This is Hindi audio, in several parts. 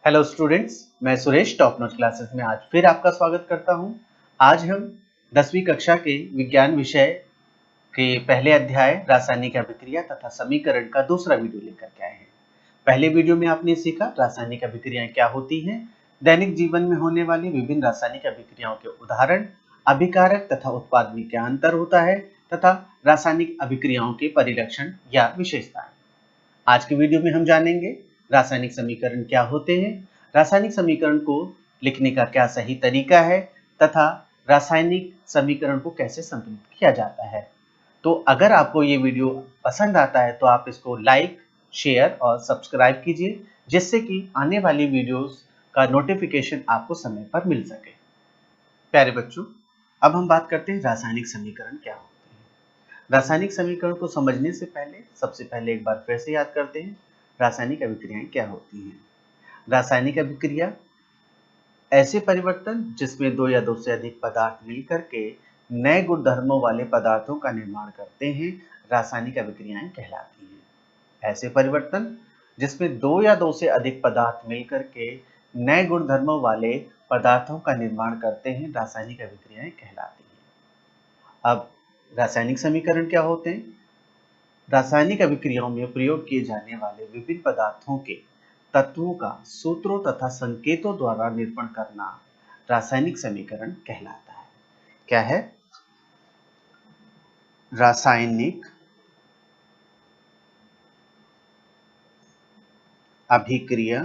हेलो स्टूडेंट्स, मैं सुरेश टॉप नॉच क्लासेस में आज फिर आपका स्वागत करता हूं। आज हम 10वीं कक्षा के विज्ञान विषय के पहले अध्याय रासायनिक अभिक्रिया तथा समीकरण का दूसरा वीडियो लेकर के आए हैं। पहले वीडियो में आपने सीखा रासायनिक अभिक्रियाएं क्या होती हैं, दैनिक जीवन में होने वाली विभिन्न रासायनिक अभिक्रियाओं के उदाहरण, अभिकारक तथा उत्पाद में क्या अंतर होता है तथा रासायनिक अभिक्रियाओं के परिलक्षण या विशेषताएं। आज के वीडियो में हम जानेंगे रासायनिक समीकरण क्या होते हैं, रासायनिक समीकरण को लिखने का क्या सही तरीका है तथा रासायनिक समीकरण को कैसे संतुलित किया जाता है। तो अगर आपको ये वीडियो पसंद आता है तो आप इसको लाइक, शेयर और सब्सक्राइब कीजिए, जिससे कि आने वाली वीडियोस का नोटिफिकेशन आपको समय पर मिल सके। प्यारे बच्चों, अब हम बात करते हैं रासायनिक समीकरण क्या होते हैं। रासायनिक समीकरण को समझने से पहले सबसे पहले एक बार फिर से याद करते हैं रासायनिक अभिक्रियाएं क्या होती हैं। रासायनिक अभिक्रिया ऐसे परिवर्तन जिसमें दो या दो से अधिक पदार्थ मिलकर के नए गुणधर्मों वाले पदार्थों का निर्माण करते हैं, रासायनिक अभिक्रियाएं कहलाती हैं। ऐसे परिवर्तन जिसमें दो या दो से अधिक पदार्थ मिलकर के नए गुणधर्मों वाले पदार्थों का निर्माण करते हैं, रासायनिक अभिक्रियाएं कहलाती हैं। अब रासायनिक समीकरण क्या होते हैं? रासायनिक अभिक्रियाओं में प्रयोग किए जाने वाले विभिन्न पदार्थों के तत्वों का सूत्रों तथा संकेतों द्वारा निरूपण करना रासायनिक समीकरण कहलाता है। क्या है? रासायनिक अभिक्रिया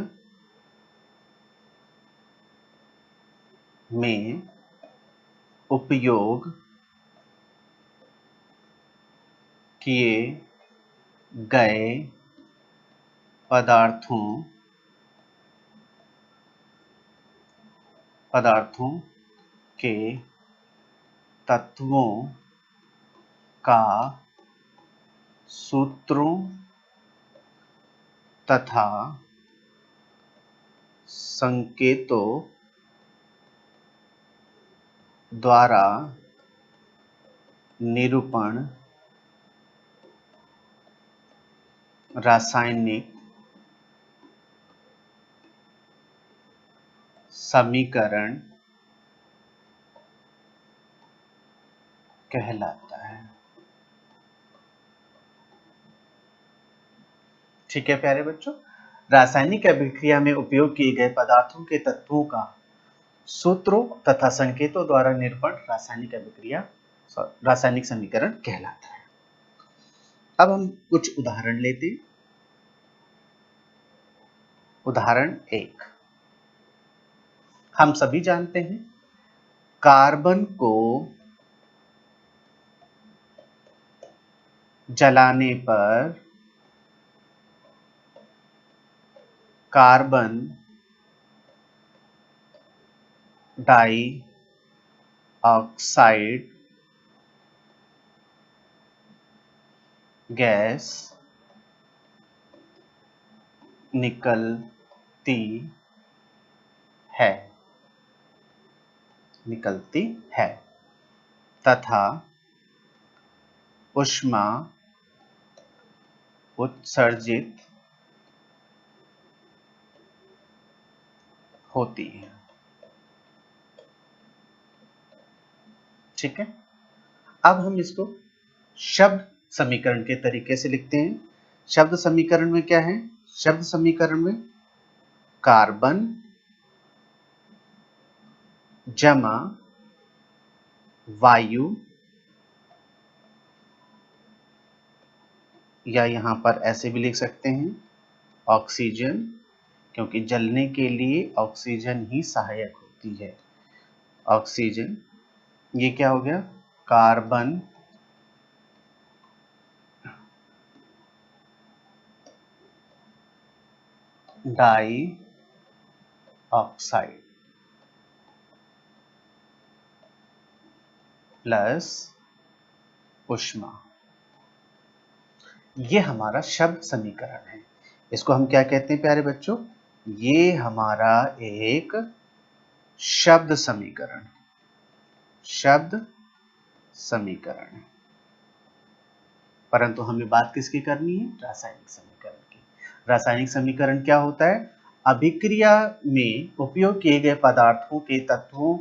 में उपयोग किए गए पदार्थों के तत्वों का सूत्रों तथा संकेतों द्वारा निरूपण रासायनिक समीकरण कहलाता है। ठीक है प्यारे बच्चों, रासायनिक अभिक्रिया में उपयोग किए गए पदार्थों के तत्वों का सूत्रों तथा संकेतों द्वारा निरूपण रासायनिक समीकरण कहलाता है। अब हम कुछ उदाहरण लेते हैं। उदाहरण 1, हम सभी जानते हैं कार्बन को जलाने पर कार्बन डाई ऑक्साइड गैस निकलती है तथा ऊष्मा उत्सर्जित होती है। ठीक है, अब हम इसको शब्द समीकरण के तरीके से लिखते हैं। शब्द समीकरण में क्या है? शब्द समीकरण में कार्बन जमा वायु, या यहां पर ऐसे भी लिख सकते हैं ऑक्सीजन, क्योंकि जलने के लिए ऑक्सीजन ही सहायक होती है। ऑक्सीजन, ये क्या हो गया? कार्बन डाई ऑक्साइड प्लस ऊष्मा, ये हमारा शब्द समीकरण है। इसको हम क्या कहते हैं प्यारे बच्चों? ये हमारा एक शब्द समीकरण है। परंतु हमें बात किसकी करनी है? रासायनिक समीकरण की। रासायनिक समीकरण क्या होता है? अभिक्रिया में उपयोग किए गए पदार्थों के तत्वों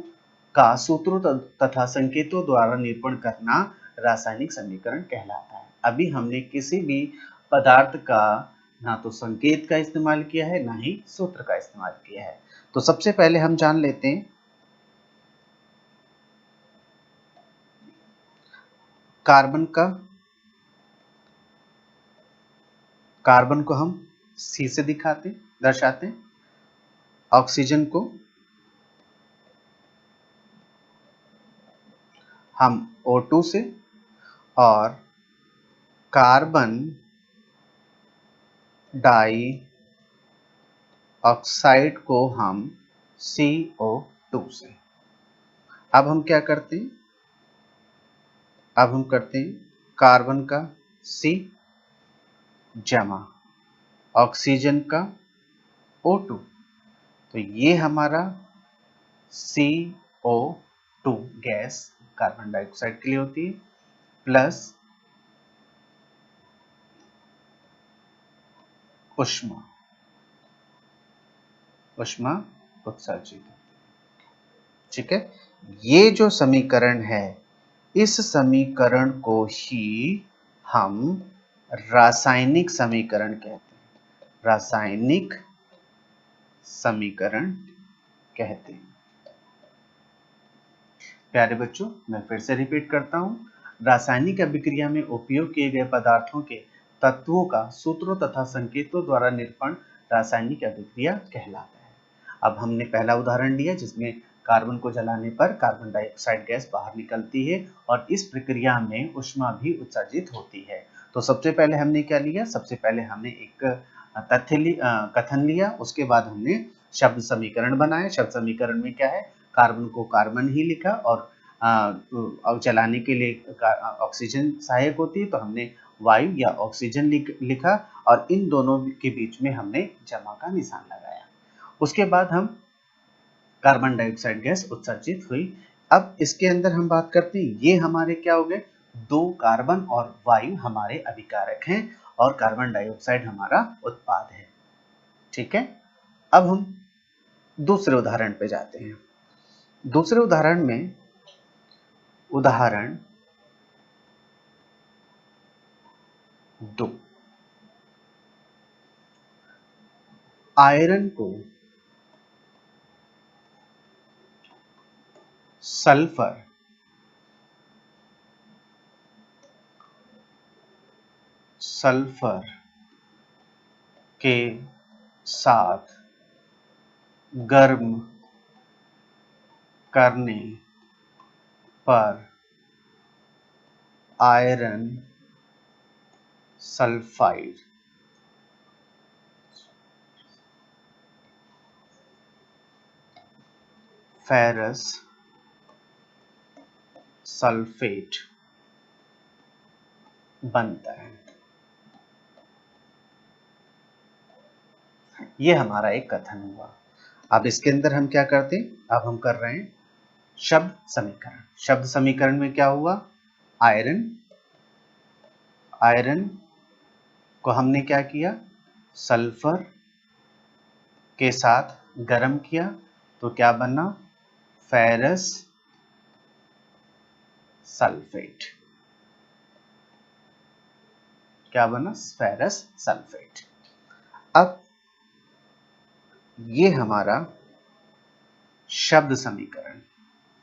का सूत्रों तथा संकेतों द्वारा निरूपण करना रासायनिक समीकरण कहलाता है। अभी हमने किसी भी पदार्थ का ना तो संकेत का इस्तेमाल किया है ना ही सूत्र का इस्तेमाल किया है। तो सबसे पहले हम जान लेते हैं कार्बन को हम C से दर्शाते हैं, ऑक्सीजन को हम O2 से और कार्बन डाई ऑक्साइड को हम CO2 से। अब हम क्या करते हैं, कार्बन का C जमा ऑक्सीजन का O2, तो ये हमारा CO2 गैस कार्बन डाइऑक्साइड के लिए होती है, प्लस ऊष्मा उत्सर्जित। ठीक है, ये जो समीकरण है, इस समीकरण को ही हम रासायनिक समीकरण कहते हैं। रासायनिक समीकरण कहते हैं। प्यारे बच्चों, मैं फिर से रिपीट करता हूं, रासायनिक अभिक्रिया में उपयोग किए गए पदार्थों के तत्वों का सूत्रों तथा संकेतों द्वारा निरूपण रासायनिक अभिक्रिया कहलाता है। अब हमने पहला उदाहरण लिया जिसमें कार्बन को जलाने पर कार्बन डाइऑक्साइड गैस बाहर निकलती है और इस प्रक्रिया में ऊष्मा भी उत्सर्जित होती है। तो सबसे पहले हमने क्या लिया, सबसे पहले हमने एक कथन लिया, उसके बाद हमने शब्द समीकरण बनाया। शब्द समीकरण में क्या है, कार्बन को कार्बन ही लिखा और जलाने के लिए ऑक्सीजन सहायक होती है, तो हमने वायु या ऑक्सीजन लिखा और इन दोनों के बीच में हमने जमा का निशान लगाया। उसके बाद हम कार्बन डाइऑक्साइड गैस उत्सर्जित हुई। अब इसके अंदर हम बात करते हैं, ये हमारे क्या हो गए, दो कार्बन और वायु हमारे अभिकारक हैं और कार्बन डाइऑक्साइड हमारा उत्पाद है। ठीक है, अब हम दूसरे उदाहरण पे जाते हैं। दूसरे उदाहरण में उदाहरण 2, आयरन को सल्फर के साथ गर्म करने पर आयरन सल्फाइड फेरस सल्फेट बनता है। ये हमारा एक कथन हुआ। अब इसके अंदर हम क्या करते हैं, अब हम कर रहे हैं शब्द समीकरण। शब्द समीकरण में क्या हुआ, आयरन को हमने क्या किया, सल्फर के साथ गर्म किया, तो क्या बना, फेरस सल्फेट। क्या बना, फेरस सल्फेट। अब ये हमारा शब्द समीकरण,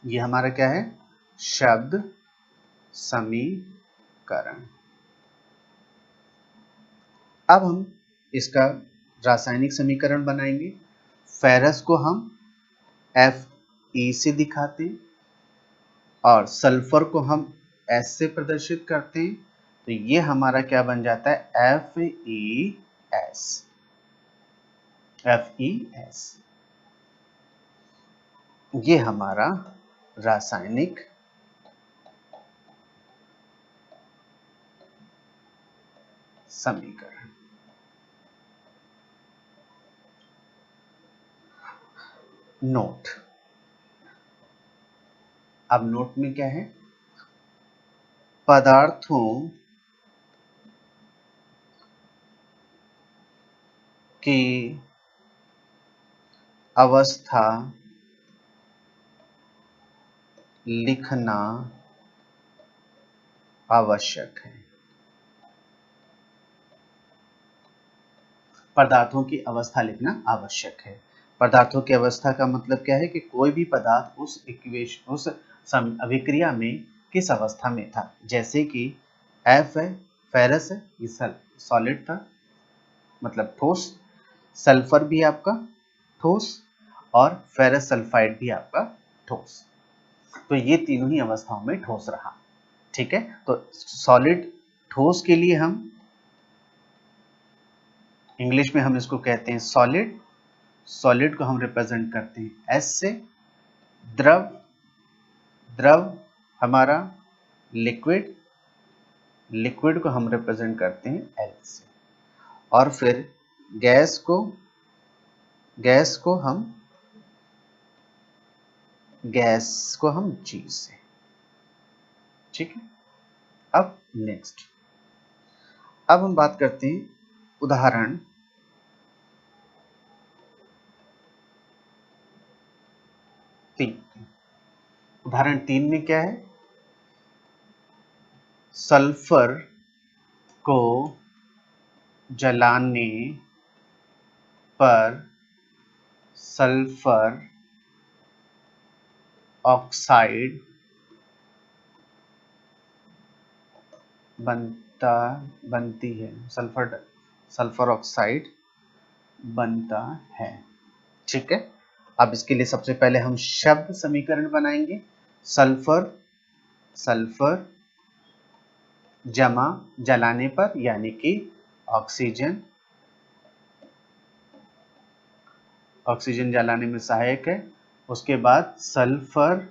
ये हमारा क्या है, शब्द समीकरण। अब हम इसका रासायनिक समीकरण बनाएंगे। फेरस को हम Fe से दिखाते हैं और सल्फर को हम S से प्रदर्शित करते हैं, तो ये हमारा क्या बन जाता है, FeS। ये हमारा रासायनिक समीकरण। नोट, अब नोट में क्या है, पदार्थों की अवस्था लिखना आवश्यक है। पदार्थों की अवस्था लिखना आवश्यक है। पदार्थों की अवस्था का मतलब क्या है कि कोई भी पदार्थ उस अभिक्रिया में किस अवस्था में था। जैसे कि एफ है, फेरस है, ये सॉलिड था मतलब ठोस, सल्फर भी आपका ठोस और फेरस सल्फाइड भी आपका ठोस। तो ये तीनों ही अवस्थाओं में ठोस रहा। ठीक है, तो सॉलिड ठोस के लिए हम इंग्लिश में हम इसको कहते हैं सॉलिड। सॉलिड को हम रिप्रेजेंट करते हैं एस से। द्रव, द्रव हमारा लिक्विड, लिक्विड को हम रिप्रेजेंट करते हैं एल से। और फिर गैस को, गैस को हम जी से। ठीक है, अब नेक्स्ट, अब हम बात करते हैं उदाहरण 3। उदाहरण 3 में क्या है, सल्फर को जलाने पर सल्फर ऑक्साइड बनती है, सल्फर ऑक्साइड बनता है। ठीक है, अब इसके लिए सबसे पहले हम शब्द समीकरण बनाएंगे। सल्फर, सल्फर जमा जलाने पर यानी कि ऑक्सीजन, ऑक्सीजन जलाने में सहायक है। उसके बाद sulphur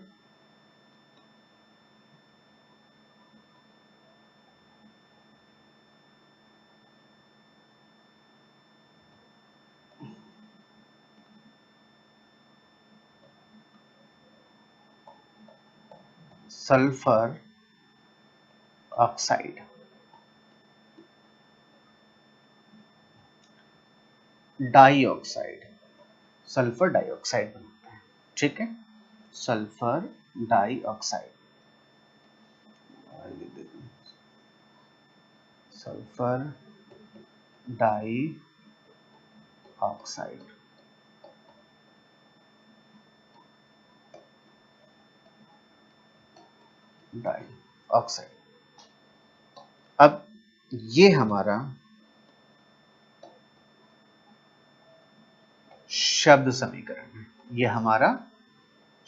sulphur oxide, dioxide, sulphur dioxide बनता है। ठीक है, sulphur dioxide, sulphur dioxide, dioxide. अब ये हमारा शब्द समीकरण है, ये हमारा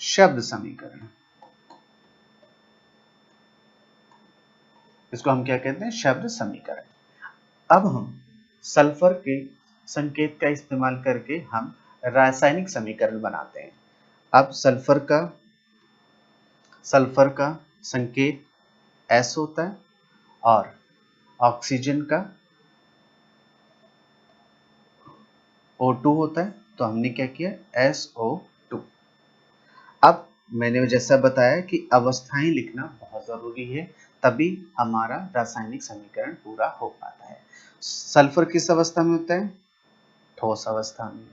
शब्द समीकरण, इसको हम क्या कहते हैं, शब्द समीकरण। अब हम सल्फर के संकेत का इस्तेमाल करके हम रासायनिक समीकरण बनाते हैं। अब सल्फर का संकेत S होता है और ऑक्सीजन का O2 होता है, तो हमने क्या किया SO2। अब मैंने जैसा बताया कि अवस्थाएं लिखना बहुत जरूरी है, तभी हमारा रासायनिक समीकरण पूरा हो पाता है। सल्फर किस अवस्था में होता है, ठोस अवस्था में।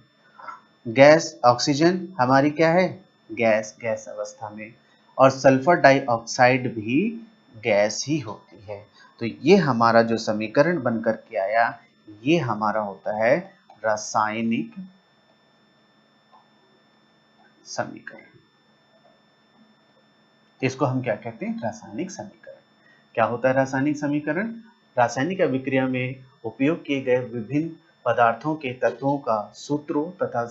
गैस ऑक्सीजन हमारी क्या है, गैस अवस्था में। और सल्फर डाइऑक्साइड भी गैस ही होती है। तो ये हमारा जो समीकरण बनकर के आया, ये हमारा होता है रासायनिक समीकरण। इसको हम क्या कहते हैं, रासायनिक समीकरण। क्या होता है रासायनिक समीकरण, रासायनिक अभिक्रिया में उपयोग किए गए विभिन्न पदार्थों के तत्वों का सूत्रों तथा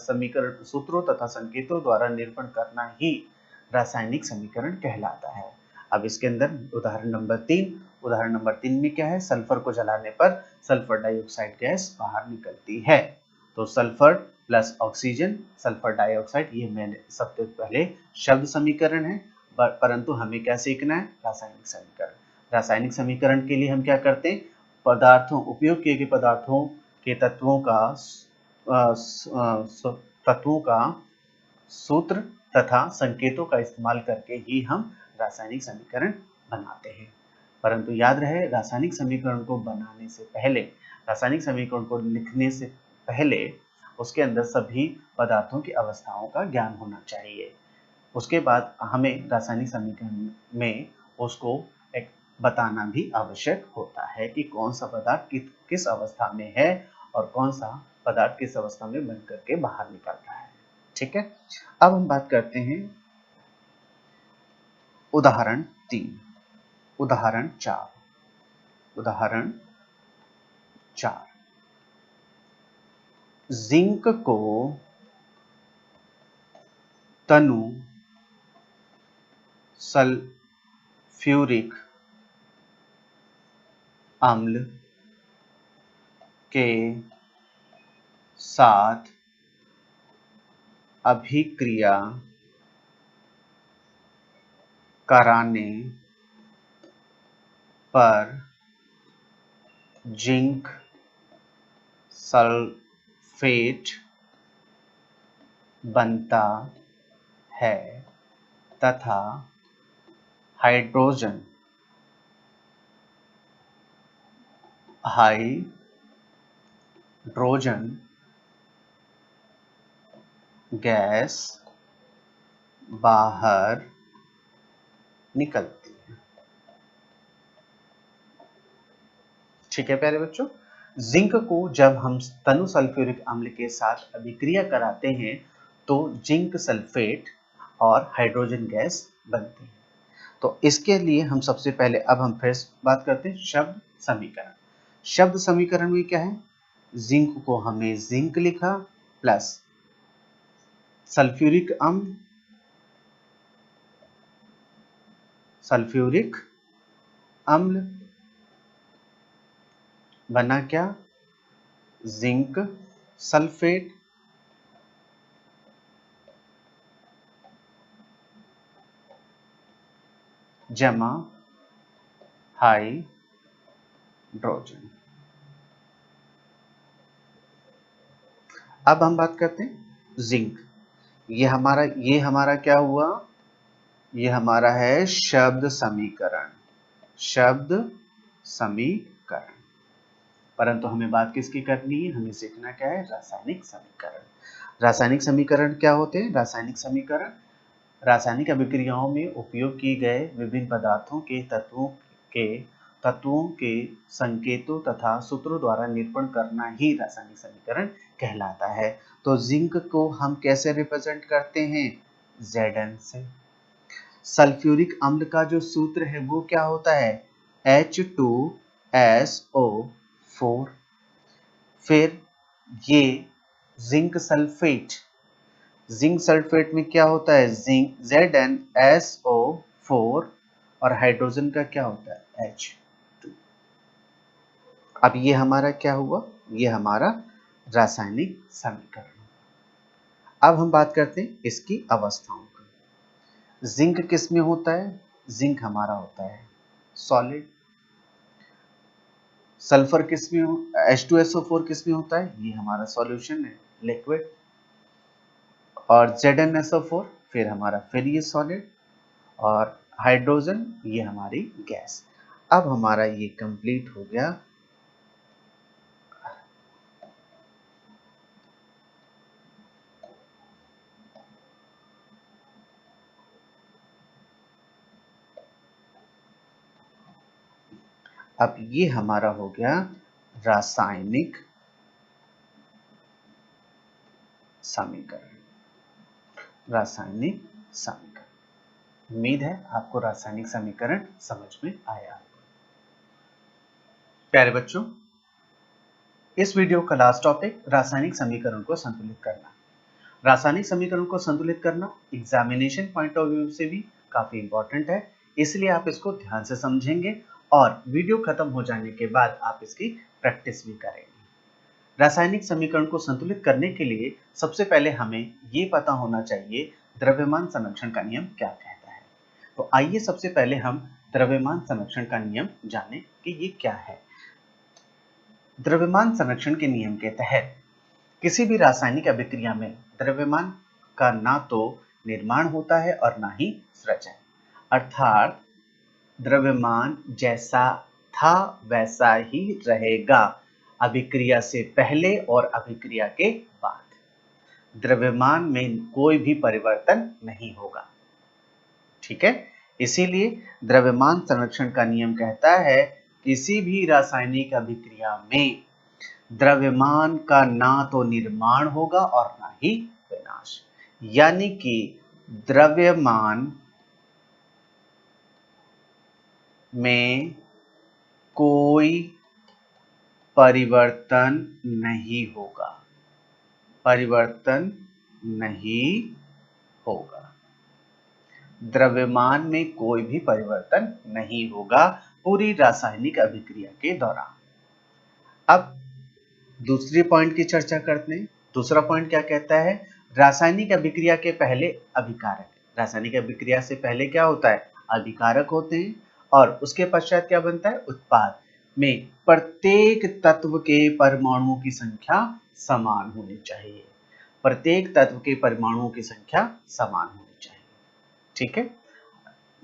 संकेतों द्वारा निरूपण करना ही रासायनिक समीकरण कहलाता है। अब इसके अंदर उदाहरण नंबर 3 में क्या है, सल्फर को जलाने पर सल्फर डाइऑक्साइड गैस बाहर निकलती है। तो sulphur plus oxygen sulphur dioxide, ये मैंने सबसे पहले शब्द समीकरण है, परंतु हमें क्या सीखना है, रासायनिक समीकरण। रासायनिक समीकरण के लिए हम क्या करते हैं, उपयोग किए गए पदार्थों के तत्वों का सूत्र तथा संकेतों का इस्तेमाल करके ही हम रासायनिक समीकरण बनाते हैं। परंतु याद रहे, रासायनिक समीकरण को बनाने से पहले, रासायनिक समीकरण को लिखने से पहले उसके अंदर सभी पदार्थों की अवस्थाओं का ज्ञान होना चाहिए। उसके बाद हमें रासायनिक समीकरण में उसको एक बताना भी आवश्यक होता है कि कौन सा पदार्थ किस अवस्था में है और कौन सा पदार्थ किस अवस्था में बन करके बाहर निकल रहा है। ठीक है, अब हम बात करते हैं उदाहरण 3, उदाहरण 4। उदाहरण 4, जिंक को तनु सल्फ्यूरिक अम्ल के साथ अभिक्रिया कराने पर जिंक सल्फेट बनता है तथा हाइड्रोजन गैस बाहर निकलती है। ठीक है प्यारे बच्चों, जिंक को जब हम तनु सल्फ्यूरिक अम्ल के साथ अभिक्रिया कराते हैं तो जिंक सल्फेट और हाइड्रोजन गैस बनती है। तो इसके लिए हम सबसे पहले अब हम फिर बात करते हैं शब्द समीकरण। शब्द समीकरण में क्या है, जिंक को हमने जिंक लिखा प्लस सल्फ्यूरिक अम्ल बना क्या, जिंक सल्फेट जमा हाइड्रोजन। अब हम बात करते हैं जिंक। ये हमारा क्या हुआ, ये हमारा है शब्द समीकरण। परंतु हमें बात किसकी करनी है, हमें सीखना क्या है, रासायनिक समीकरण। रासायनिक समीकरण क्या होते हैं, रासायनिक समीकरण रासायनिक अभिक्रियाओं में उपयोग किए गए विभिन्न पदार्थों के तत्वों के संकेतों तथा सूत्रों द्वारा निरूपण करना ही रासायनिक समीकरण कहलाता है। तो जिंक को हम कैसे रिप्रेजेंट करते हैं, Zn से। सल्फ्यूरिक अम्ल का जो सूत्र है वो क्या होता है, H2SO4। फिर ये जिंक सल्फेट में क्या होता है, जिंक ZnSO4 और हाइड्रोजन का क्या होता है, H2। अब ये हमारा क्या हुआ, ये हमारा रासायनिक समीकरण। अब हम बात करते हैं इसकी अवस्थाओं की। जिंक किस में होता है, जिंक हमारा होता है सॉलिड। सल्फर किस में H2SO4 किस में होता है, ये हमारा सॉल्यूशन है लिक्विड। और ZnSO4 फिर हमारा फिर ये सॉलिड और हाइड्रोजन ये हमारी गैस। अब हमारा ये कंप्लीट हो गया। अब ये हमारा हो गया रासायनिक समीकरण। उम्मीद है आपको रासायनिक समीकरण समझ में आया। प्यारे बच्चों, इस वीडियो का लास्ट टॉपिक रासायनिक समीकरण को संतुलित करना। रासायनिक समीकरण को संतुलित करना एग्जामिनेशन पॉइंट ऑफ व्यू से भी काफी इंपॉर्टेंट है, इसलिए आप इसको ध्यान से समझेंगे और वीडियो खत्म हो जाने के बाद आप इसकी प्रैक्टिस भी करेंगे। रासायनिक समीकरण को संतुलित करने के लिए सबसे पहले हमें ये पता होना चाहिए द्रव्यमान संरक्षण का नियम क्या कहता है। तो आइए सबसे पहले हम द्रव्यमान संरक्षण का नियम जानें कि ये क्या है। द्रव्यमान संरक्षण के नियम के तहत किसी भी रासायनिक अभिक्रिया में द्रव्यमान का ना तो निर्माण होता है और ना ही सृजन, अर्थात द्रव्यमान जैसा था वैसा ही रहेगा अभिक्रिया से पहले और अभिक्रिया के बाद। द्रव्यमान में कोई भी परिवर्तन नहीं होगा। ठीक है, इसीलिए द्रव्यमान संरक्षण का नियम कहता है किसी भी रासायनिक अभिक्रिया में द्रव्यमान का ना तो निर्माण होगा और ना ही विनाश, यानी कि द्रव्यमान में कोई परिवर्तन नहीं होगा, परिवर्तन नहीं होगा, द्रव्यमान में कोई भी परिवर्तन नहीं होगा पूरी रासायनिक अभिक्रिया के दौरान। अब दूसरे पॉइंट की चर्चा करते हैं। दूसरा पॉइंट क्या कहता है? रासायनिक अभिक्रिया के पहले अभिकारक, रासायनिक अभिक्रिया से पहले क्या होता है? अभिकारक होते हैं, और उसके पश्चात क्या बनता है? उत्पाद में प्रत्येक तत्व के परमाणुओं की संख्या समान होनी चाहिए, प्रत्येक तत्व के परमाणुओं की संख्या समान होनी चाहिए। ठीक है,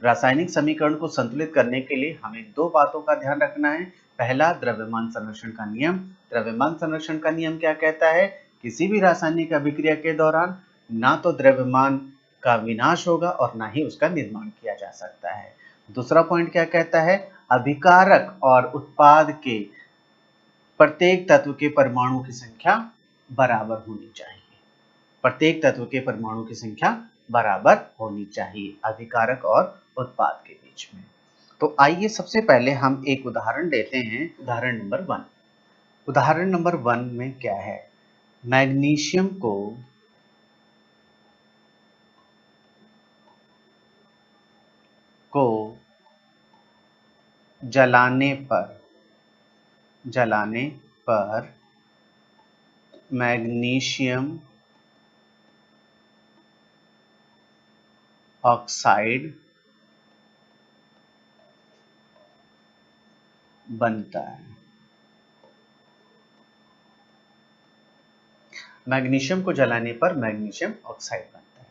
रासायनिक समीकरण को संतुलित करने के लिए हमें दो बातों का ध्यान रखना है। पहला, द्रव्यमान संरक्षण का नियम। द्रव्यमान संरक्षण का नियम क्या कहता है? किसी भी रासायनिक अभिक्रिया के दौरान ना तो द्रव्यमान का विनाश होगा और ना ही उसका निर्माण किया जा सकता है। दूसरा पॉइंट क्या कहता है? अभिकारक और उत्पाद के प्रत्येक तत्व के परमाणु की संख्या बराबर होनी चाहिए, प्रत्येक तत्व के परमाणु की संख्या बराबर होनी चाहिए अभिकारक और उत्पाद के बीच में। तो आइए सबसे पहले हम एक उदाहरण लेते हैं, उदाहरण नंबर 1। उदाहरण नंबर 1 में क्या है? मैग्नीशियम को जलाने पर मैग्नीशियम ऑक्साइड बनता है। मैग्नीशियम को जलाने पर मैग्नीशियम ऑक्साइड बनता है।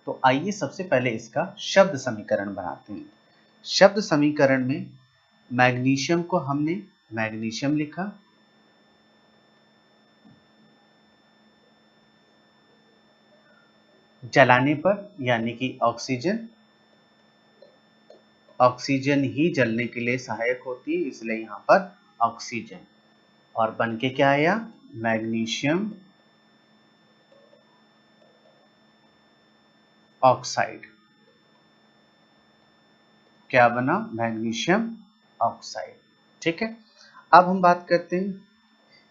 तो आइए सबसे पहले इसका शब्द समीकरण बनाते हैं। शब्द समीकरण में मैग्नीशियम को हमने मैग्नीशियम लिखा, जलाने पर यानी कि ऑक्सीजन ही जलने के लिए सहायक होती है, इसलिए यहां पर ऑक्सीजन, और बन के क्या आया? Magnesium oxide. क्या बना? Magnesium oxide. ठीक है, अब हम बात करते हैं,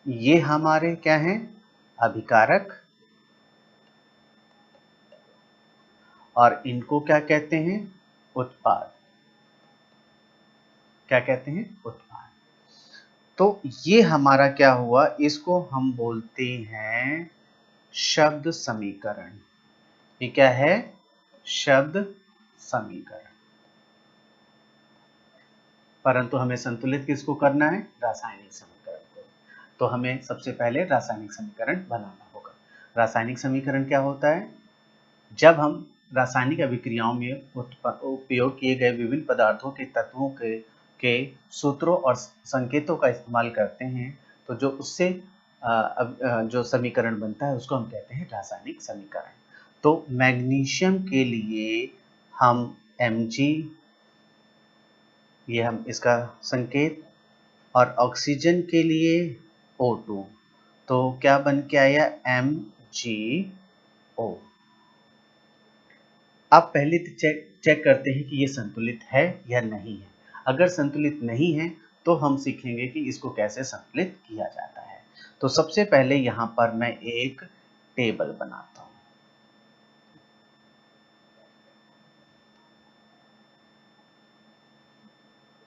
ये हमारे क्या हैं? अभिकारक, और इनको क्या कहते हैं? उत्पाद। क्या कहते हैं? उत्पाद। तो ये हमारा क्या हुआ? इसको हम बोलते हैं शब्द समीकरण। ये क्या है? शब्द समीकरण। परंतु हमें संतुलित किसको करना है? रासायनिक समीकरण को। तो हमें सबसे पहले रासायनिक समीकरण बनाना होगा। रासायनिक समीकरण क्या होता है? जब हम रासायनिक अभिक्रियाओं में उपयोग किए गए विभिन्न पदार्थों के तत्वों के सूत्रों और संकेतों का इस्तेमाल करते हैं, तो जो उससे जो समीकरण बनता है उसको हम कहते हैं रासायनिक समीकरण। तो मैग्नीशियम के लिए हम Mg, ये हम इसका संकेत, और ऑक्सीजन के लिए O2, तो क्या बन के आया? MgO। अब पहले तो चेक करते हैं कि ये संतुलित है या नहीं है। अगर संतुलित नहीं है तो हम सीखेंगे कि इसको कैसे संतुलित किया जाता है। तो सबसे पहले यहाँ पर मैं एक टेबल बनाता हूँ।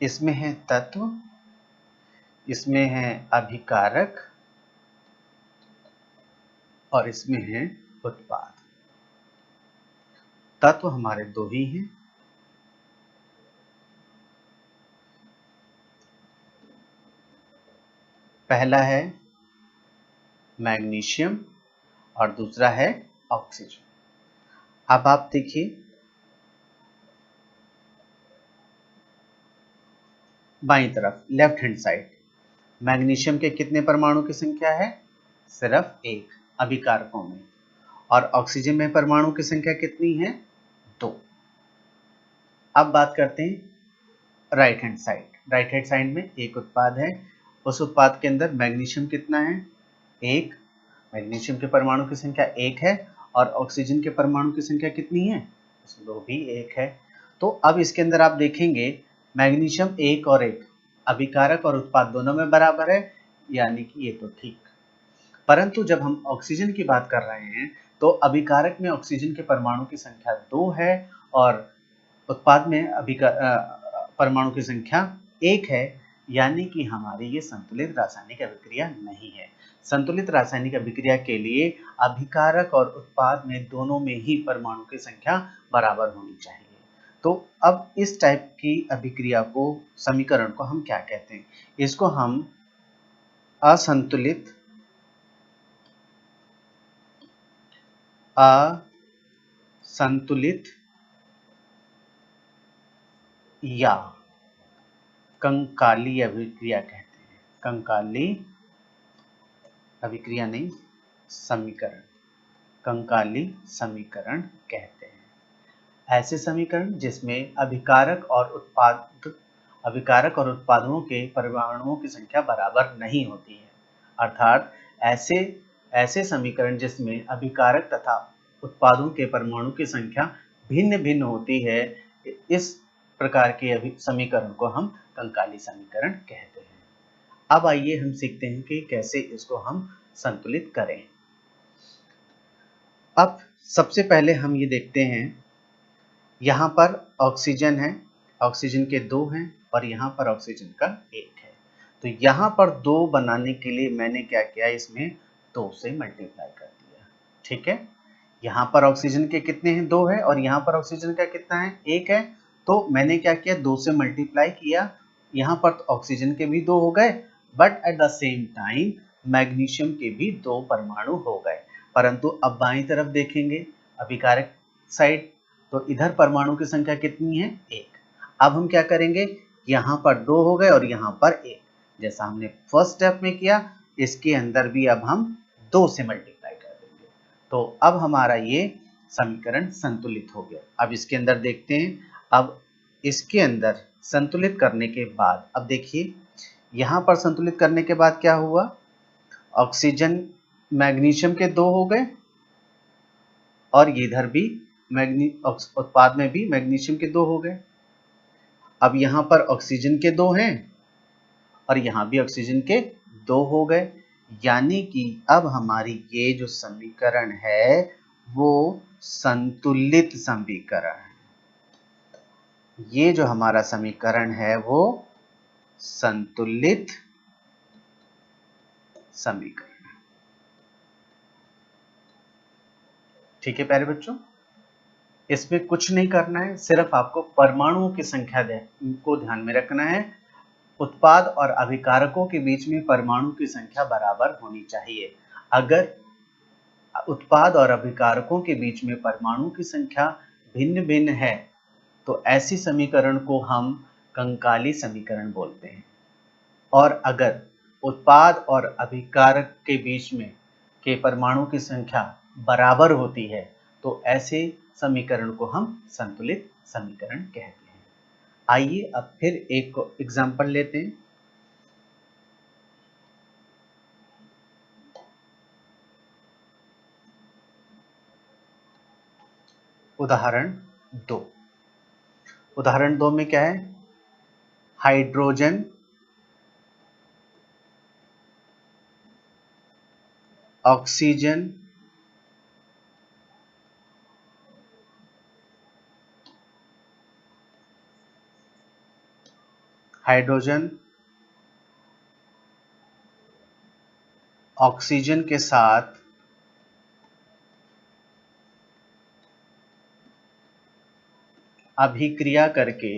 इसमें है तत्व, इसमें है अभिकारक, और इसमें है उत्पाद। तत्व हमारे दो ही हैं, पहला है मैग्नीशियम और दूसरा है ऑक्सीजन। अब आप देखिए, बाईं तरफ लेफ्ट हैंड साइड मैग्नीशियम के कितने परमाणु की संख्या है? सिर्फ एक अभिकारकों में। और ऑक्सीजन में परमाणु की संख्या कितनी है? 2। अब बात करते हैं right hand side. Right hand side में एक उत्पाद है, उस उत्पाद के अंदर मैग्नीशियम कितना है? 1। मैग्नीशियम के परमाणु की संख्या 1 है और ऑक्सीजन के परमाणु की संख्या कितनी है? वो भी 1 है। तो अब इसके अंदर आप देखेंगे मैग्नीशियम 1 और 1 अभिकारक और उत्पाद दोनों में बराबर है, यानी कि ये तो ठीक। परंतु जब हम ऑक्सीजन की बात कर रहे हैं तो अभिकारक में ऑक्सीजन के परमाणु की संख्या 2 है और उत्पाद में परमाणु की संख्या 1 है, यानी कि हमारी ये संतुलित रासायनिक अभिक्रिया नहीं है। संतुलित रासायनिक अभिक्रिया के लिए अभिकारक और उत्पाद में दोनों में ही परमाणु की संख्या बराबर होनी चाहिए। तो अब इस टाइप की अभिक्रिया को, समीकरण को हम क्या कहते हैं? इसको हम असंतुलित या कंकाली अभिक्रिया कहते हैं। कंकाली अभिक्रिया नहीं, समीकरण, कंकाली समीकरण कहते हैं। ऐसे समीकरण जिसमें अभिकारक और उत्पादों के परमाणुओं की संख्या बराबर नहीं होती है, अर्थात ऐसे समीकरण जिसमें अभिकारक तथा उत्पादों के परमाणु की संख्या भिन्न भिन्न होती है, इस प्रकार के समीकरण को हम कंकाली समीकरण कहते हैं। अब आइए हम सीखते हैं कि कैसे इसको हम संतुलित करें। अब सबसे पहले हम ये देखते हैं, यहाँ पर ऑक्सीजन है, ऑक्सीजन के 2 हैं और यहाँ पर ऑक्सीजन का 1 है। तो यहाँ पर 2 बनाने के लिए मैंने क्या किया, इसमें 2 से मल्टीप्लाई कर दिया। ठीक है, यहाँ पर ऑक्सीजन के कितने हैं? 2 है और यहाँ पर ऑक्सीजन का कितना है? 1 है। तो मैंने क्या किया, 2 से मल्टीप्लाई किया। यहाँ पर तो ऑक्सीजन के भी 2 हो गए, but at the same time magnesium के भी 2 परमाणु हो गए। परंतु अब बाईं तरफ देखेंगे, अभिकारक साइड, तो इधर परमाणु की संख्या कितनी है? 1। अब हम क्या करेंगे, यहाँ पर 2 हो गए और यहाँ पर 1। जैसा हमने फर्स्ट स्टेप में किया, इसके अंदर भी अब हम 2 से मल्टीप्लाई कर देंगे। तो अब हमारा ये समीकरण संतुलित हो गया। अब इसके अंदर देखते हैं, अब इसके अंदर संतुलित करने के बाद, अब देखिए यहाँ पर संतुलित करने के बाद क्या हुआ, ऑक्सीजन मैग्नीशियम के 2 हो गए और इधर भी उत्पाद में भी मैग्नीशियम के 2 हो गए। अब यहाँ पर ऑक्सीजन के 2 हैं और यहाँ भी ऑक्सीजन के 2 हो गए, यानी कि अब हमारी ये जो समीकरण है वो संतुलित समीकरण है। ये जो हमारा समीकरण है वो संतुलित समीकरण है। ठीक है प्यारे बच्चों, इसमें कुछ नहीं करना है, सिर्फ आपको परमाणुओं की संख्या को ध्यान में रखना है। उत्पाद और अभिकारकों के बीच में परमाणु की संख्या बराबर होनी चाहिए। अगर उत्पाद और अभिकारकों के बीच में परमाणु की संख्या भिन्न भिन्न है तो ऐसी समीकरण को हम कंकाली समीकरण बोलते हैं। और अगर उत्पाद और अभिकारक के बीच में के परमाणु की संख्या बराबर होती है तो ऐसे समीकरण को हम संतुलित समीकरण कहते हैं। आइए अब फिर एक एग्जाम्पल लेते हैं। उदाहरण 2। उदाहरण 2 में क्या है, हाइड्रोजन ऑक्सीजन हाइड्रोजन ऑक्सीजन के साथ अभिक्रिया करके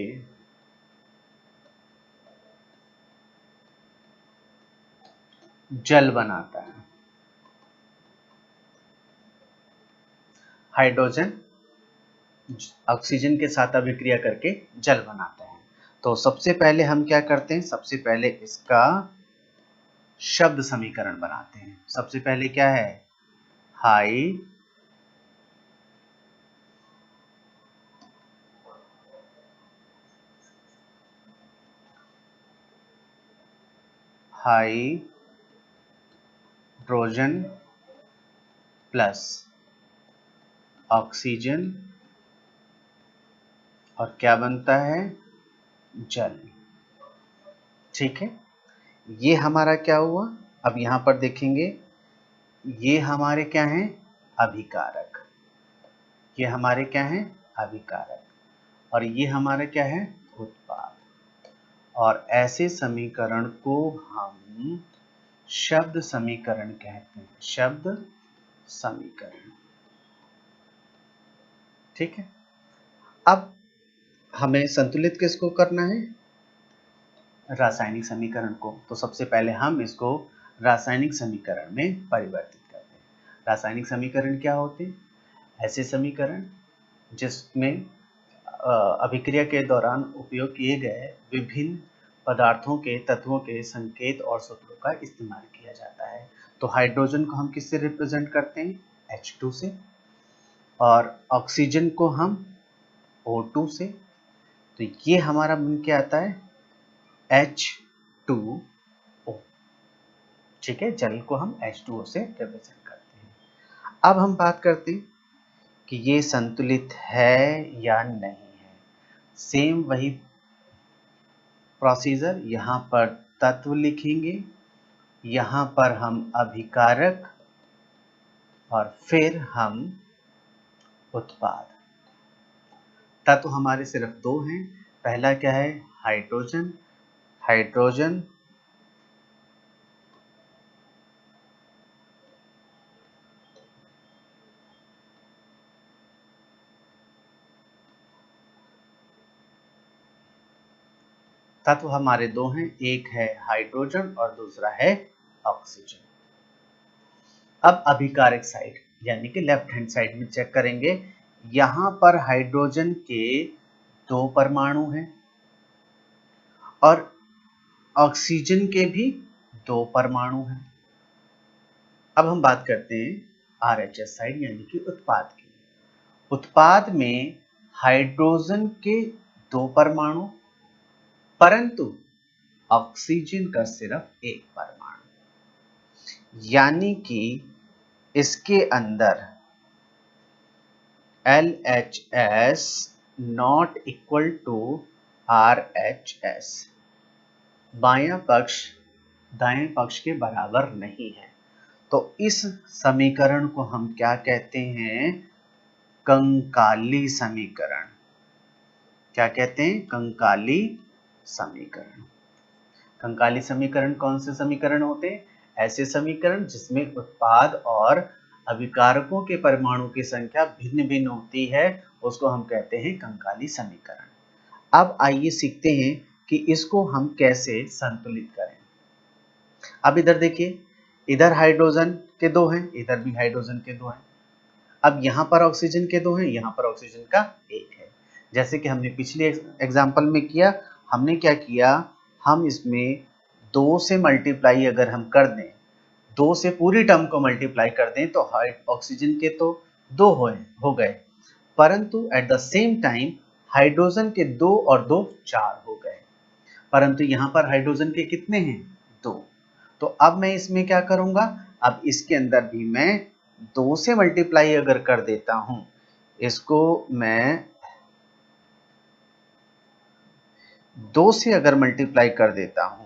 जल बनाता है। हाइड्रोजन ऑक्सीजन के साथ अभिक्रिया करके जल बनाता है। तो सबसे पहले हम क्या करते हैं, सबसे पहले इसका शब्द समीकरण बनाते हैं। सबसे पहले क्या है, हाइड्रोजन हाइड्रोजन प्लस ऑक्सीजन और क्या बनता है, जल। ठीक है, ये हमारा क्या हुआ, अब यहां पर देखेंगे ये हमारे क्या हैं, अभिकारक। ये हमारे क्या हैं, अभिकारक, और ये हमारा क्या है, उत्पाद। और ऐसे समीकरण को हम शब्द समीकरण कहते हैं, शब्द समीकरण। ठीक है, अब हमें संतुलित किसको करना है, रासायनिक समीकरण को। तो सबसे पहले हम इसको रासायनिक समीकरण में परिवर्तित करते हैं। रासायनिक समीकरण क्या होते हैं, ऐसे समीकरण जिसमें अभिक्रिया के दौरान उपयोग किए गए विभिन्न पदार्थों के तत्वों के संकेत और सूत्रों का इस्तेमाल किया जाता है। तो हाइड्रोजन को हम किससे रिप्रेजेंट करते हैं, H2 से, और ऑक्सीजन को हम O2 से। तो ये हमारा बन के आता है H2O। ठीक है, जल को हम H2O से रिप्रेजेंट करते हैं। अब हम बात करते हैं कि ये संतुलित है या नहीं है। सेम वही प्रोसीजर, यहाँ पर तत्व लिखेंगे, यहाँ पर हम अभिकारक और फिर हम उत्पाद। तत्व हमारे सिर्फ दो हैं, पहला क्या है, हाइड्रोजन। हाइड्रोजन तत्व हमारे दो हैं, एक है हाइड्रोजन और दूसरा है ऑक्सीजन। अब अभिकारक साइड यानी कि लेफ्ट हैंड साइड में चेक करेंगे, यहां पर हाइड्रोजन के दो परमाणु हैं और ऑक्सीजन के भी दो परमाणु हैं। अब हम बात करते हैं RHS साइड यानी कि उत्पाद की। उत्पाद में हाइड्रोजन के दो परमाणु परंतु ऑक्सीजन का सिर्फ एक परमाणु, यानी कि इसके अंदर LHS not equal to RHS, बायां पक्ष दाएं पक्ष के बराबर नहीं है। तो इस समीकरण को हम क्या कहते हैं, कंकाली समीकरण। क्या कहते हैं, कंकाली समीकरण। कंकाली समीकरण कौन से समीकरण होते हैं, ऐसे समीकरण जिसमें उत्पाद और अभिकारकों के परमाणु की संख्या भिन्न भिन्न होती है, उसको हम कहते हैं कंकाली समीकरण। अब आइए सीखते हैं कि इसको हम कैसे संतुलित करें। अब इधर देखिए, इधर हाइड्रोजन के दो हैं, इधर भी हाइड्रोजन के दो हैं। अब यहाँ पर ऑक्सीजन के दो हैं, यहाँ पर ऑक्सीजन का एक है। जैसे कि हमने पिछले एग्जाम्पल में किया, हमने क्या किया, हम इसमें 2 से मल्टीप्लाई अगर हम कर दें, 2 से पूरी टर्म को मल्टीप्लाई कर दें तो ऑक्सीजन के तो 2 हो गए, परंतु at the same time hydrogen के 2 और 2 4 हो गए, परंतु यहाँ पर हाइड्रोजन के कितने हैं, 2। तो अब मैं इसमें क्या करूंगा, अब इसके अंदर भी मैं 2 से मल्टीप्लाई अगर कर देता हूं, इसको मैं 2 से अगर मल्टीप्लाई कर देता हूं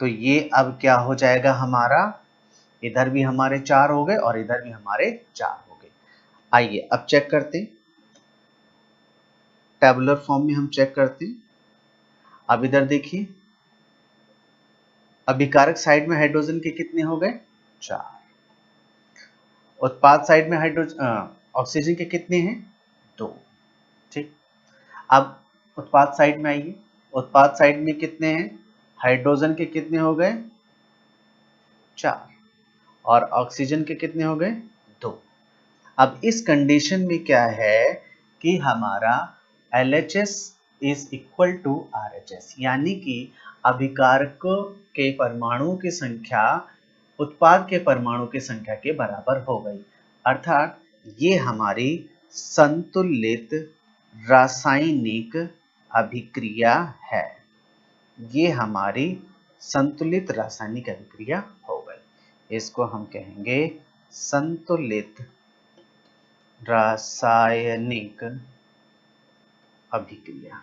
तो ये अब क्या हो जाएगा हमारा, इधर भी हमारे 4 हो गए और इधर भी हमारे 4 हो गए। आइए अब चेक करते हैं, टेबुलर फॉर्म में हम चेक करते हैं। अब इधर देखिए, अभिकारक साइड में हाइड्रोजन के कितने हो गए, 4। उत्पाद साइड में हाइड्रोजन ऑक्सीजन के कितने हैं, 2। ठीक, अब उत्पाद साइड में आइए, उत्पाद साइड में कितने हैं, हाइड्रोजन के कितने हो गए, 4, और ऑक्सीजन के कितने हो गए, 2। अब इस कंडीशन में क्या है कि हमारा LHS is equal to RHS, यानी कि अभिकारकों के परमाणुओं की संख्या उत्पाद के परमाणु की संख्या के बराबर हो गई। अर्थात ये हमारी संतुलित रासायनिक अभिक्रिया है, ये हमारी संतुलित रासायनिक अभिक्रिया हो गई। इसको हम कहेंगे संतुलित रासायनिक अभिक्रिया।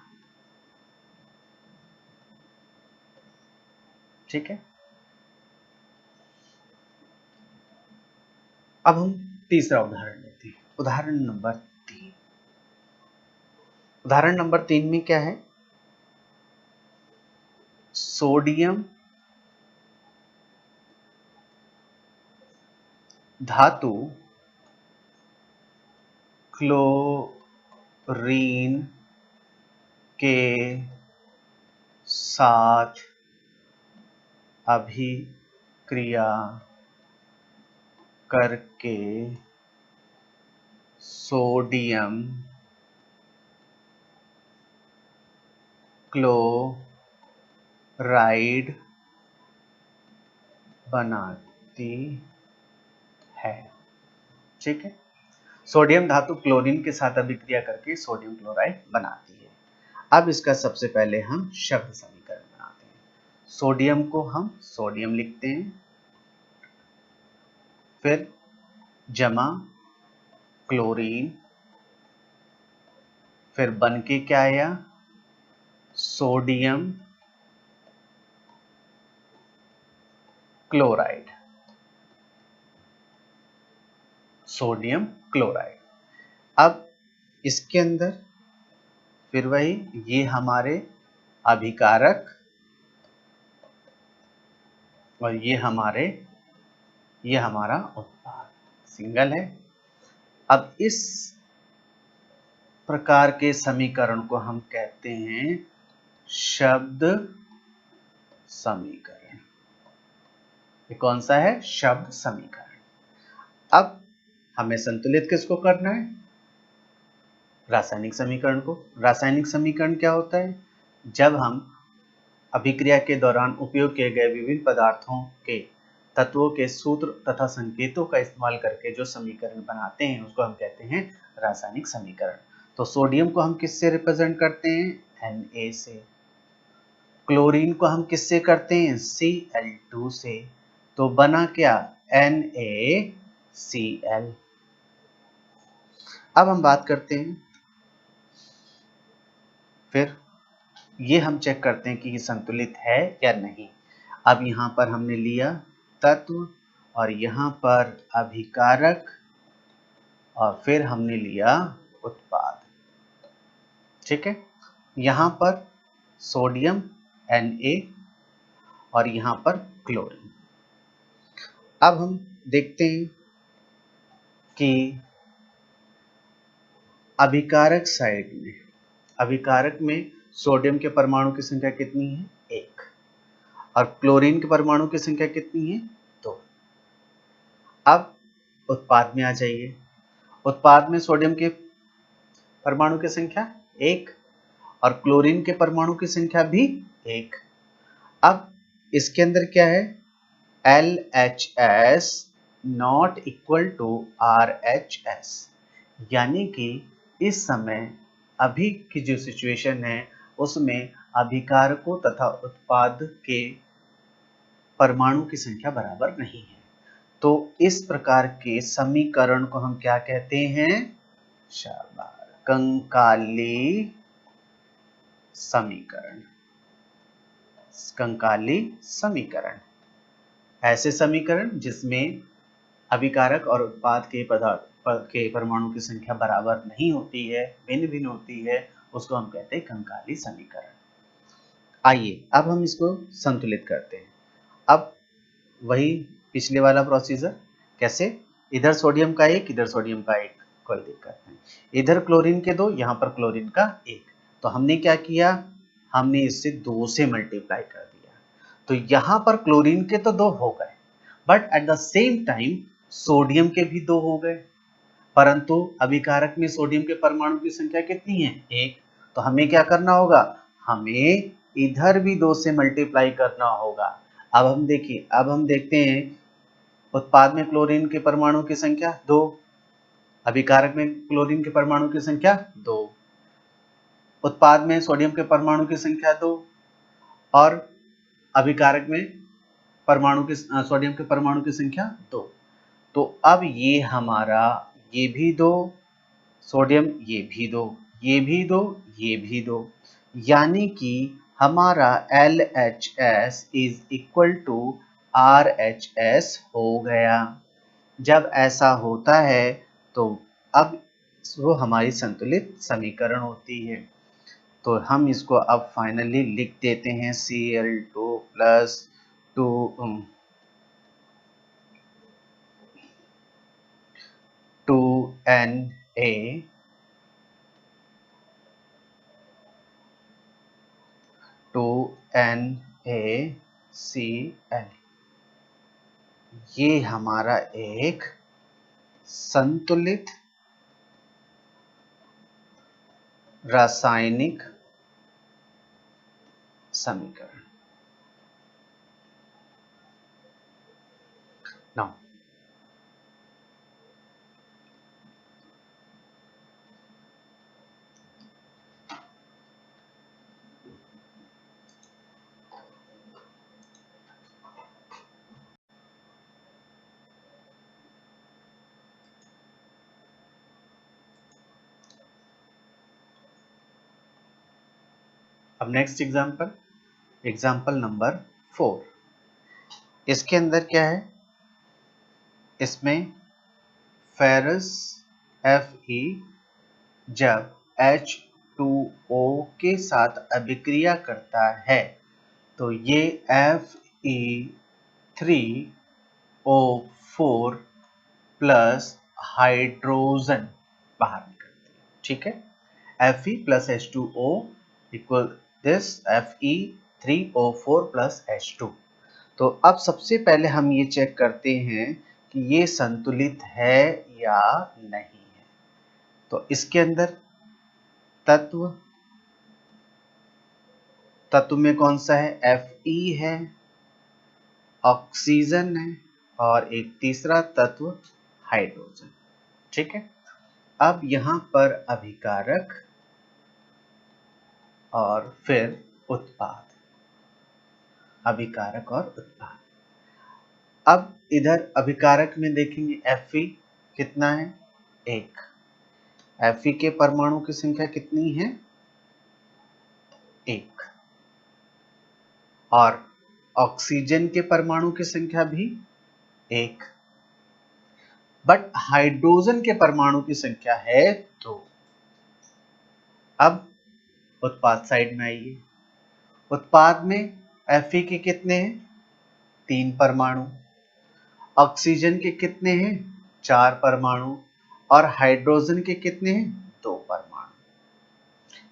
ठीक है। अब हम तीसरा उदाहरण लेते हैं, उदाहरण नंबर 3। उदाहरण नंबर 3 में क्या है? सोडियम धातु क्लोरीन के साथ अभिक्रिया करके सोडियम क्लोराइड बनाती है। ठीक है। सोडियम धातु क्लोरीन के साथ अभिक्रिया करके सोडियम क्लोराइड बनाती है। अब इसका सबसे पहले हम शब्द समीकरण बनाते हैं। सोडियम को हम सोडियम लिखते हैं, फिर जमा क्लोरीन, फिर बन के क्या आया? Sodium chloride, sodium chloride. अब इसके अंदर फिर वही, ये हमारे अभिकारक और ये हमारा उत्पाद सिंगल है। अब इस प्रकार के समीकरण को हम कहते हैं शब्द समीकरण। ये कौन सा है? शब्द समीकरण। अब हमें संतुलित किसको करना है? रासायनिक समीकरण को। रासायनिक समीकरण क्या होता है? जब हम अभिक्रिया के दौरान उपयोग किए गए विभिन्न पदार्थों के तत्वों के सूत्र तथा संकेतों का इस्तेमाल करके जो समीकरण बनाते हैं उसको हम कहते हैं रासायनिक समीकरण। तो सोडियम को हम किससे रिप्रेजेंट करते हैं? Na से। क्लोरीन को हम किससे करते हैं? Cl2 से। तो बना क्या? NaCl। अब हम बात करते हैं, फिर ये हम चेक करते हैं कि ये संतुलित है या नहीं। अब यहाँ पर हमने लिया तत्व और यहाँ पर अभिकारक और फिर हमने लिया उत्पाद। ठीक है। यहाँ पर सोडियम Na और यहाँ पर क्लोरीन। अब हम देखते हैं कि अभिकारक साइड में, अभिकारक में सोडियम के परमाणु की संख्या कितनी है? 1। और क्लोरीन के परमाणु की संख्या कितनी है? 2। अब उत्पाद में आ जाइए। उत्पाद में सोडियम के परमाणु की संख्या 1 और क्लोरीन के परमाणु की संख्या भी 1। अब इसके अंदर क्या है? LHS not equal to RHS, यानी कि इस समय अभी की जो सिचुएशन है उसमें अभिकारकों तथा उत्पाद के परमाणु की संख्या बराबर नहीं है। तो इस प्रकार के समीकरण को हम क्या कहते हैं? शाबाश, कंकाली समीकरण। कंकाली समीकरण ऐसे समीकरण जिसमें अभिकारक और उत्पाद के पदार्थ के परमाणु की संख्या बराबर नहीं होती है, भिन्न भिन्न होती है, उसको हम कहते हैं कंकाली समीकरण। आइए अब हम इसको संतुलित करते हैं। अब वही पिछले वाला प्रोसीजर, कैसे? इधर सोडियम का 1, इधर सोडियम का 1, कोई दिक्कत नहीं। इधर क्लोरीन के 2, यहाँ पर क्लोरीन का 1। तो हमने क्या किया? हमने इससे 2 से मल्टीप्लाई कर दिया। तो यहाँ पर क्लोरीन के तो 2 हो गए, but at the same time sodium के भी 2 हो गए, परंतु अभिकारक में सोडियम के परमाणु की संख्या कितनी है? 1। तो हमें क्या करना होगा? हमें इधर भी 2 से मल्टीप्लाई करना होगा। अब हम देखिए, अब हम देखते हैं उत्पाद में क्लोरीन के परमाणु की संख्या 2, अभिकारक में क्लोरीन के परमाणु की संख्या 2, उत्पाद में सोडियम के परमाणु की संख्या 2 और अभिकारक में परमाणु के सोडियम के परमाणु की संख्या 2। तो अब ये हमारा ये भी 2, सोडियम ये भी 2, ये भी 2, ये भी 2, यानी कि हमारा LHS is equal to RHS हो गया। जब ऐसा होता है तो अब वो हमारी संतुलित समीकरण होती है। तो हम इसको अब फाइनली लिख देते हैं Cl2 प्लस 2NaCl। ये हमारा एक संतुलित रासायनिक समीकरण। नाउ अब नेक्स्ट एग्जाम्पल नंबर 4। इसके अंदर क्या है, इसमें फेरस Fe जब H2O के साथ अभिक्रिया करता है तो ये Fe3O4 प्लस हाइड्रोजन बाहर निकलती है। ठीक है, Fe plus H2O equal this Fe3O4 plus H2। तो अब सबसे पहले हम ये चेक करते हैं कि ये संतुलित है या नहीं है। तो इसके अंदर तत्व में कौन सा है, Fe है, ऑक्सीजन है और एक तीसरा तत्व हाइड्रोजन। ठीक है, अब यहाँ पर अभिकारक और फिर उत्पाद, अभिकारक और उत्पाद। अब इधर अभिकारक में देखेंगे Fe कितना है, 1। Fe के परमाणु की संख्या कितनी है, 1। और ऑक्सीजन के परमाणु की संख्या भी 1। बट हाइड्रोजन के परमाणु की संख्या है 2। अब उत्पाद साइड में आइए। उत्पाद में Fe के कितने हैं, 3 परमाणु। ऑक्सीजन के कितने हैं, 4 परमाणु। और हाइड्रोजन के कितने हैं, 2 परमाणु।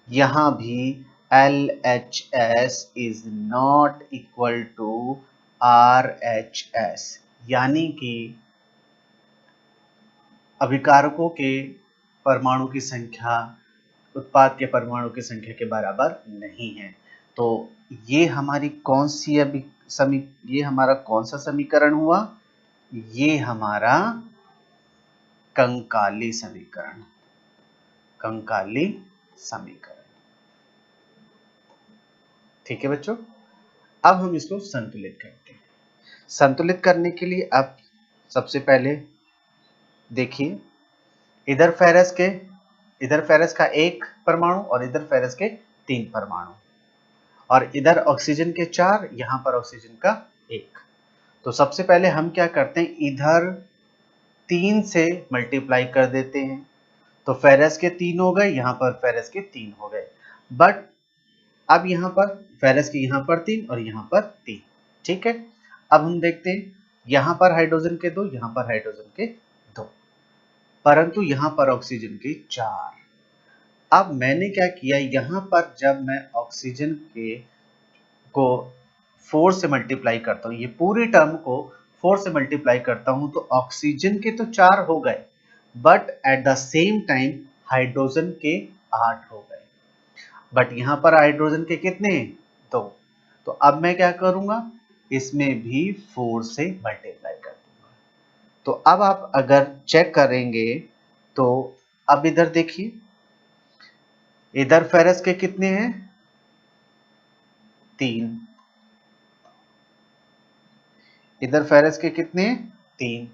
यहां भी LHS is not equal to RHS, यानी कि अभिकारकों के परमाणु की संख्या उत्पाद के परमाणु की संख्या के बराबर नहीं है। तो ये हमारी कौन सी ये हमारा कौन सा समीकरण हुआ, ये हमारा कंकाली समीकरण, कंकाली समीकरण। ठीक है बच्चों, अब हम इसको संतुलित करते हैं। संतुलित करने के लिए अब सबसे पहले देखिए, इधर फेरस का 1 परमाणु और इधर फेरस के 3 परमाणु, और इधर ऑक्सीजन के 4, यहां पर ऑक्सीजन का 1। तो सबसे पहले हम क्या करते हैं, इधर 3 से मल्टीप्लाई कर देते हैं। तो फेरस के 3 हो गए, यहां पर फेरस के 3 हो गए। बट अब यहां पर फेरस के यहां पर 3 और यहां पर 3। ठीक है, अब हम देखते हैं, यहां पर हाइड्रोजन के 2, यहां पर हाइड्रोजन के 2, परंतु यहां पर ऑक्सीजन के 4। अब मैंने क्या किया, यहां पर जब मैं ऑक्सीजन को 4 से मल्टीप्लाई करता हूं, ये पूरी टर्म को 4 से मल्टीप्लाई करता हूं, तो ऑक्सीजन के तो 4 हो गए, but at the same time hydrogen के 8 हो गए। बट यहां पर हाइड्रोजन के कितने हैं, 2। तो अब मैं क्या करूंगा, इसमें भी 4 से मल्टीप्लाई कर दूंगा। तो अब आप अगर चेक करेंगे तो अब इधर देखिए, इधर फेरस के कितने हैं, 3। इधर फेरस के कितने हैं? 3।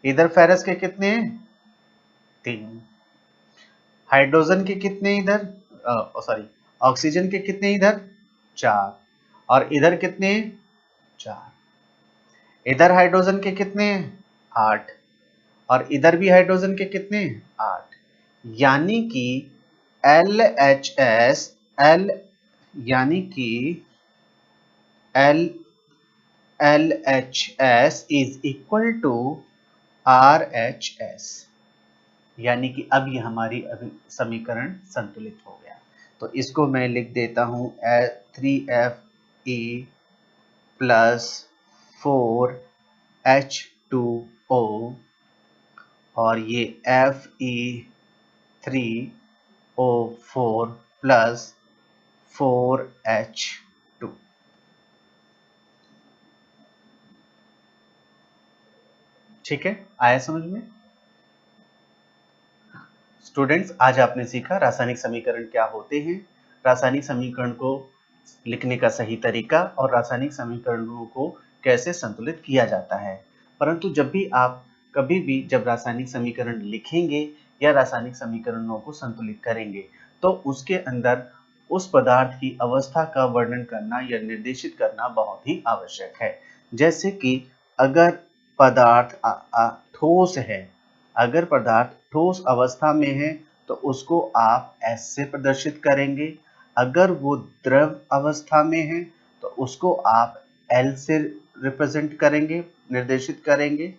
इधर फेरस के कितने हैं? 3। हाइड्रोजन के कितने इधर, सॉरी, ऑक्सीजन के कितने इधर? 4। और इधर कितने? 4। इधर हाइड्रोजन के कितने? 8। और इधर भी हाइड्रोजन के कितने? 8। यानी कि LHS L यानी कि LHS is equal to RHS, यानी कि अब ये हमारी अभी समीकरण संतुलित हो गया। तो इसको मैं लिख देता हूं 3Fe प्लस 4H2O और ये Fe3O4 प्लस 4H2। ठीक है, आया समझ में? स्टूडेंट्स, आज आपने सीखा रासायनिक समीकरण क्या होते हैं, रासायनिक समीकरण को लिखने का सही तरीका और रासायनिक समीकरणों को कैसे संतुलित किया जाता है। परंतु जब भी आप कभी भी जब रासायनिक समीकरण लिखेंगे या रासायनिक समीकरणों को संतुलित करेंगे तो उसके अंदर उस पदार्थ की अवस्था का वर्णन करना या निर्देशित करना बहुत ही आवश्यक है। जैसे कि अगर पदार्थ ठोस है, अगर पदार्थ ठोस अवस्था में है तो उसको आप S से प्रदर्शित करेंगे। अगर वो द्रव अवस्था में है तो उसको आप L से रिप्रेजेंट करेंगे, निर्देशित करेंगे।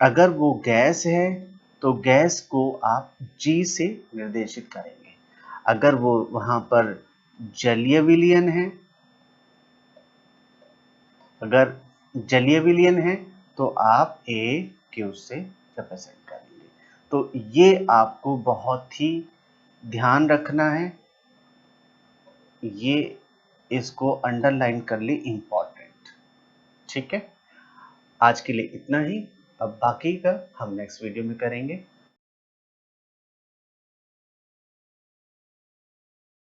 अगर वो गैस है तो गैस को आप G से निर्देशित करेंगे। अगर वो वहां पर जलीय विलयन है, अगर जलीय विलयन है तो आप AQ से रिप्रेजेंट करेंगे। तो ये आपको बहुत ही ध्यान रखना है, ये इसको अंडरलाइन कर ले, इंपॉर्टेंट। ठीक है, आज के लिए इतना ही। अब बाकी का हम नेक्स्ट वीडियो में करेंगे।